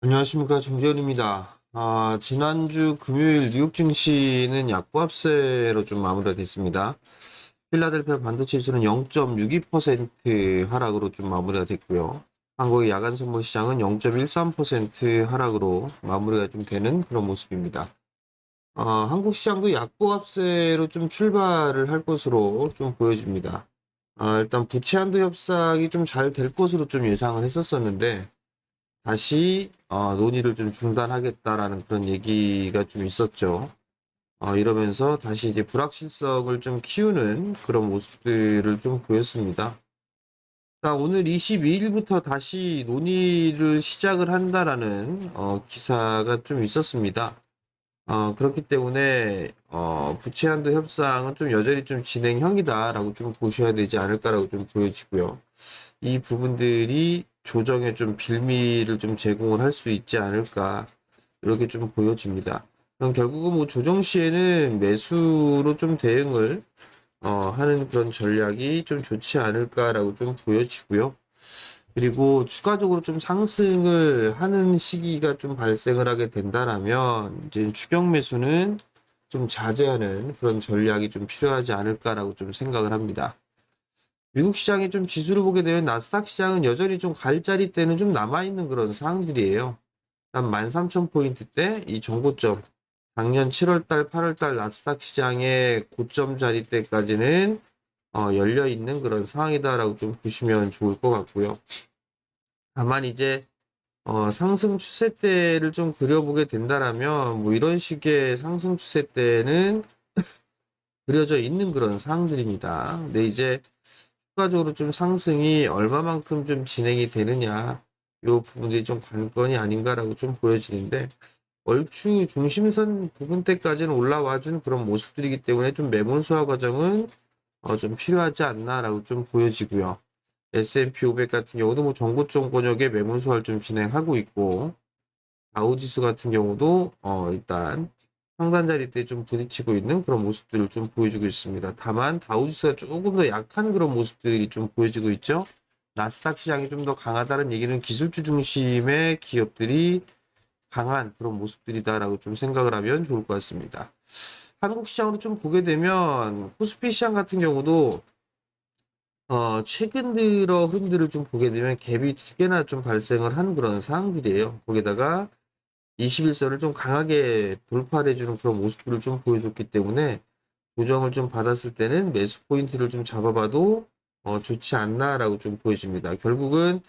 안녕하십니까, 정재현입니다. 지난주 금요일 뉴욕 증시는 약보합세로 좀 마무리가 됐습니다. 필라델피아 반도체 지수는 0.62% 하락으로 좀 마무리가 됐고요. 한국의 야간 선물 시장은 0.13% 하락으로 마무리가 좀 되는 그런 모습입니다. 한국 시장도 약보합세로 좀 출발을 할 것으로 좀 보여집니다. 일단 부채 한도 협상이 좀 잘 될 것으로 좀 예상을 했었었는데, 다시 논의를 좀 중단하겠다라는 그런 얘기가 좀 있었죠. 이러면서 다시 이제 불확실성을 좀 키우는 그런 모습들을 좀 보였습니다. 자, 오늘 22일부터 다시 논의를 시작을 한다라는 기사가 좀 있었습니다. 그렇기 때문에 부채 한도 협상은 좀 여전히 좀 진행형이다라고 좀 보셔야 되지 않을까라고 좀 보여지고요. 이 부분들이 조정에 좀 빌미를 좀 제공을 할 수 있지 않을까 이렇게 좀 보여집니다. 그럼 결국은 뭐 조정 시에는 매수로 좀 대응을 하는 그런 전략이 좀 좋지 않을까라고 좀 보여지고요. 그리고 추가적으로 좀 상승을 하는 시기가 좀 발생을 하게 된다라면 이제 추격 매수는 좀 자제하는 그런 전략이 좀 필요하지 않을까라고 좀 생각을 합니다. 미국 시장의 좀 지수를 보게 되면 나스닥 시장은 여전히 좀 갈자리대는 좀 남아있는 그런 상황들이에요. 한 13,000포인트대 이 정고점, 작년 7월달, 8월달 나스닥 시장의 고점 자리대까지는 열려있는 그런 상황이다라고 좀 보시면 좋을 것 같고요. 다만 이제 상승 추세대를 좀 그려보게 된다라면 뭐 이런 식의 상승 추세대는 그려져 있는 그런 상황들입니다. 근데 이제 추가적으로 좀 상승이 얼마만큼 좀 진행이 되느냐, 요 부분들이 좀 관건이 아닌가라고 좀 보여지는데, 얼추 중심선 부분대까지는 올라와준 그런 모습들이기 때문에 좀 매몰 수화 과정은 좀 필요하지 않나라고 좀 보여지고요. S&P 500 같은 경우도 뭐 전고점 권역에 매몰 수화를 좀 진행하고 있고, 다우지수 같은 경우도 일단 상단 자리대 좀 부딪히고 있는 그런 모습들을 좀 보여주고 있습니다. 다만 다우지수가 조금 더 약한 그런 모습들이 좀 보여지고 있죠. 나스닥 시장이 좀 더 강하다는 얘기는 기술주 중심의 기업들이 강한 그런 모습들이다라고 좀 생각을 하면 좋을 것 같습니다. 한국 시장으로 좀 보게 되면 코스피 시장 같은 경우도 최근 들어 흐름들을 좀 보게 되면 갭이 두 개나 좀 발생을 한 그런 상황들이에요. 거기다가 21선을 좀 강하게 돌파를 해주는 그런 모습들을 좀 보여줬기 때문에 조정을 좀 받았을 때는 매수 포인트를 좀 잡아봐도 좋지 않나라고 좀 보여집니다. 결국은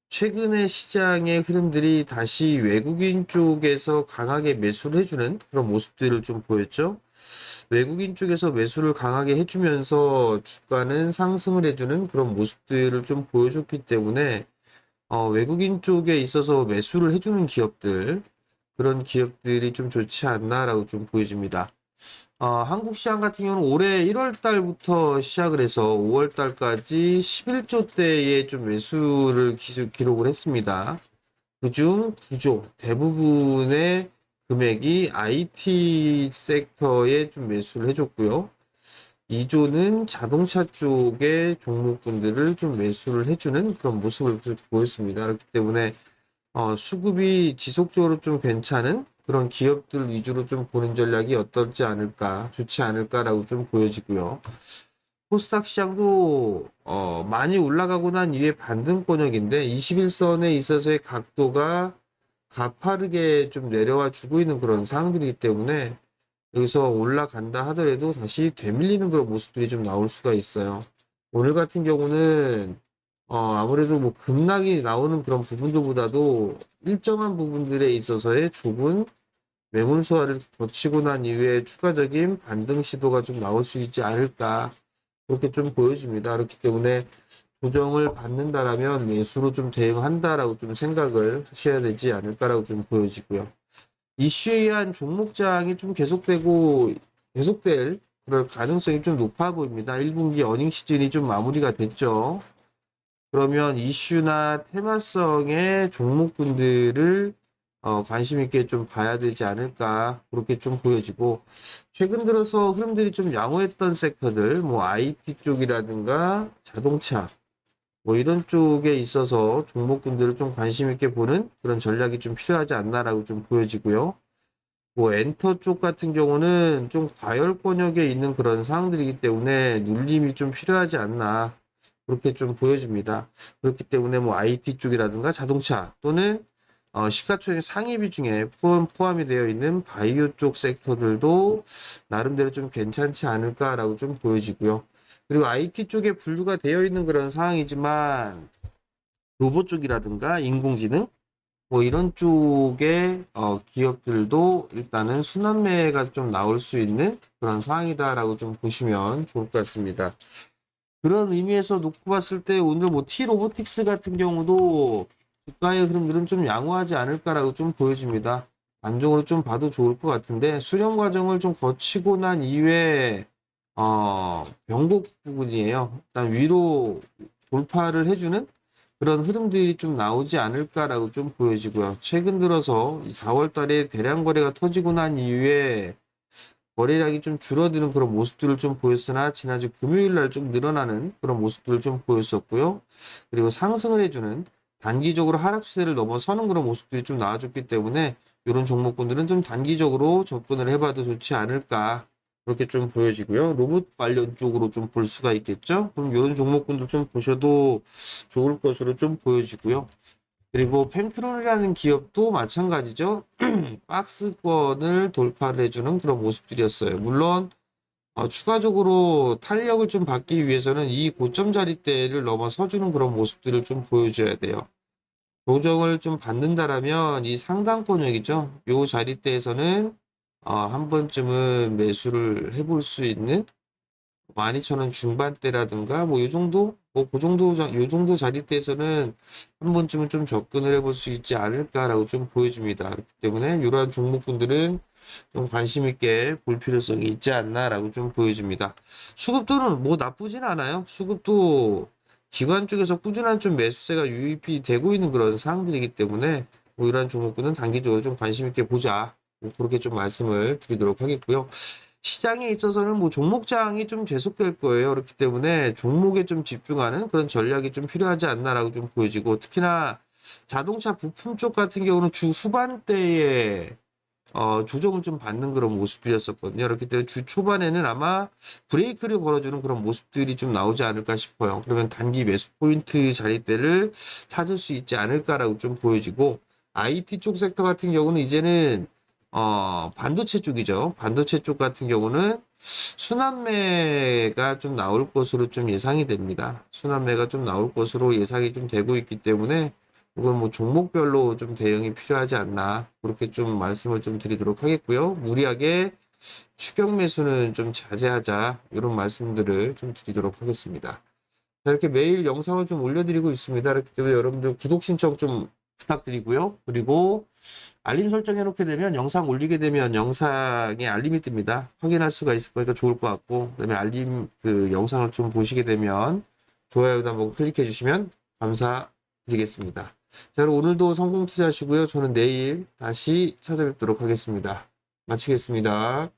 최근의 시장의 흐름들이 다시 외국인 쪽에서 강하게 매수를 해주는 그런 모습들을 좀 보였죠. 외국인 쪽에서 매수를 강하게 해주면서 주가는 상승을 해주는 그런 모습들을 좀 보여줬기 때문에 외국인 쪽에 있어서 매수를 해주는 기업들, 그런 기업들이 좀 좋지 않나라고 좀 보여집니다. 한국 시장 같은 경우는 올해 1월 달부터 시작을 해서 5월 달까지 11조 대의 좀 매수를 기록을 했습니다. 그중 9조, 대부분의 금액이 IT 섹터에 좀 매수를 해줬고요. 2조는 자동차 쪽의 종목군들을 좀 매수를 해주는 그런 모습을 보였습니다. 그렇기 때문에 수급이 지속적으로 좀 괜찮은 그런 기업들 위주로 좀 보는 전략이 어떨지 않을까, 좋지 않을까라고 좀 보여지고요. 코스닥 시장도 많이 올라가고 난 이후에 반등 권역인데 21선에 있어서의 각도가 가파르게 좀 내려와 주고 있는 그런 상황들이기 때문에 여기서 올라간다 하더라도 다시 되밀리는 그런 모습들이 좀 나올 수가 있어요. 오늘 같은 경우는 아무래도 뭐 급락이 나오는 그런 부분들보다도 일정한 부분들에 있어서의 좁은 매물 소화를 거치고 난 이후에 추가적인 반등 시도가 좀 나올 수 있지 않을까 그렇게 좀 보여집니다. 그렇기 때문에 조정을 받는다라면 매수로 좀 대응한다라고 좀 생각을 하셔야 되지 않을까라고 좀 보여지고요. 이슈에 의한 종목장이 좀 계속될 그럴 가능성이 좀 높아 보입니다. 1분기 어닝 시즌이 좀 마무리가 됐죠. 그러면 이슈나 테마성의 종목군들을 관심 있게 좀 봐야 되지 않을까 그렇게 좀 보여지고 최근 들어서 흐름들이 좀 양호했던 섹터들 뭐 IT 쪽이라든가 자동차 뭐 이런 쪽에 있어서 종목군들을 좀 관심 있게 보는 그런 전략이 좀 필요하지 않나라고 좀 보여지고요. 뭐 엔터 쪽 같은 경우는 좀 과열권역에 있는 그런 사항들이기 때문에 눌림이 좀 필요하지 않나 그렇게 좀 보여집니다. 그렇기 때문에 뭐 IT 쪽이라든가 자동차 또는 시가총액 상위 비중에 포함이 되어 있는 바이오 쪽 섹터들도 나름대로 좀 괜찮지 않을까라고 좀 보여지고요. 그리고 IT 쪽에 분류가 되어 있는 그런 상황이지만 로봇 쪽이라든가 인공지능 뭐 이런 쪽의 기업들도 일단은 순환매가 좀 나올 수 있는 그런 상황이다라고 좀 보시면 좋을 것 같습니다. 그런 의미에서 놓고 봤을 때 오늘 뭐 T-로보틱스 같은 경우도 주가의 흐름들은 좀 양호하지 않을까라고 좀 보여집니다. 안정으로 좀 봐도 좋을 것 같은데 수렴 과정을 좀 거치고 난 이후에 변곡 부분이에요. 일단 위로 돌파를 해주는 그런 흐름들이 좀 나오지 않을까라고 좀 보여지고요. 최근 들어서 4월 달에 대량 거래가 터지고 난 이후에 거래량이 좀 줄어드는 그런 모습들을 좀 보였으나 지난주 금요일 날 좀 늘어나는 그런 모습들을 좀 보였었고요. 그리고 상승을 해주는 단기적으로 하락 추세를 넘어서는 그런 모습들이 좀 나와줬기 때문에 이런 종목군들은 좀 단기적으로 접근을 해봐도 좋지 않을까 그렇게 좀 보여지고요. 로봇 관련 쪽으로 좀 볼 수가 있겠죠. 그럼 이런 종목군들 좀 보셔도 좋을 것으로 좀 보여지고요. 그리고 펜트론이라는 기업도 마찬가지죠. 박스권을 돌파를 해주는 그런 모습들이었어요. 물론 추가적으로 탄력을 좀 받기 위해서는 이 고점 자리대를 넘어서주는 그런 모습들을 좀 보여줘야 돼요. 조정을 좀 받는다라면 이 상단권역이죠. 요 자리대에서는 한 번쯤은 매수를 해볼 수 있는 12,000원 중반대라든가 뭐 요 정도 뭐 그 정도 요 정도 자리대에서는 한 번쯤은 좀 접근을 해볼 수 있지 않을까라고 좀 보여집니다. 그렇기 때문에 이러한 종목군들은 좀 관심 있게 볼 필요성이 있지 않나라고 좀 보여집니다. 수급도는 뭐 나쁘진 않아요. 수급도 기관 쪽에서 꾸준한 좀 매수세가 유입이 되고 있는 그런 상황들이기 때문에 뭐 이러한 종목군은 단기적으로 좀 관심 있게 보자. 뭐 그렇게 좀 말씀을 드리도록 하겠고요. 시장에 있어서는 뭐 종목장이 좀 계속될 거예요. 그렇기 때문에 종목에 좀 집중하는 그런 전략이 좀 필요하지 않나라고 좀 보여지고 특히나 자동차 부품 쪽 같은 경우는 주 후반대에 조정을 좀 받는 그런 모습들이었었거든요. 그렇기 때문에 주 초반에는 아마 브레이크를 걸어주는 그런 모습들이 좀 나오지 않을까 싶어요. 그러면 단기 매수 포인트 자리대를 찾을 수 있지 않을까라고 좀 보여지고 IT 쪽 섹터 같은 경우는 이제는 반도체 쪽이죠. 반도체 쪽 같은 경우는 순환매가 좀 나올 것으로 좀 예상이 됩니다. 순환매가 좀 나올 것으로 예상이 좀 되고 있기 때문에 이건 뭐 종목별로 좀 대응이 필요하지 않나 그렇게 좀 말씀을 좀 드리도록 하겠고요. 무리하게 추격 매수는 좀 자제하자 이런 말씀들을 좀 드리도록 하겠습니다. 자, 이렇게 매일 영상을 좀 올려드리고 있습니다. 그렇기 때문에 여러분들 구독 신청 좀 부탁드리고요. 그리고 알림 설정해 놓게 되면 영상 올리게 되면 영상에 알림이 뜹니다. 확인할 수가 있을 거니까 좋을 것 같고 그다음에 알림 그 영상을 좀 보시게 되면 좋아요도 한번 클릭해 주시면 감사드리겠습니다. 자, 그럼 오늘도 성공 투자하시고요. 저는 내일 다시 찾아뵙도록 하겠습니다. 마치겠습니다.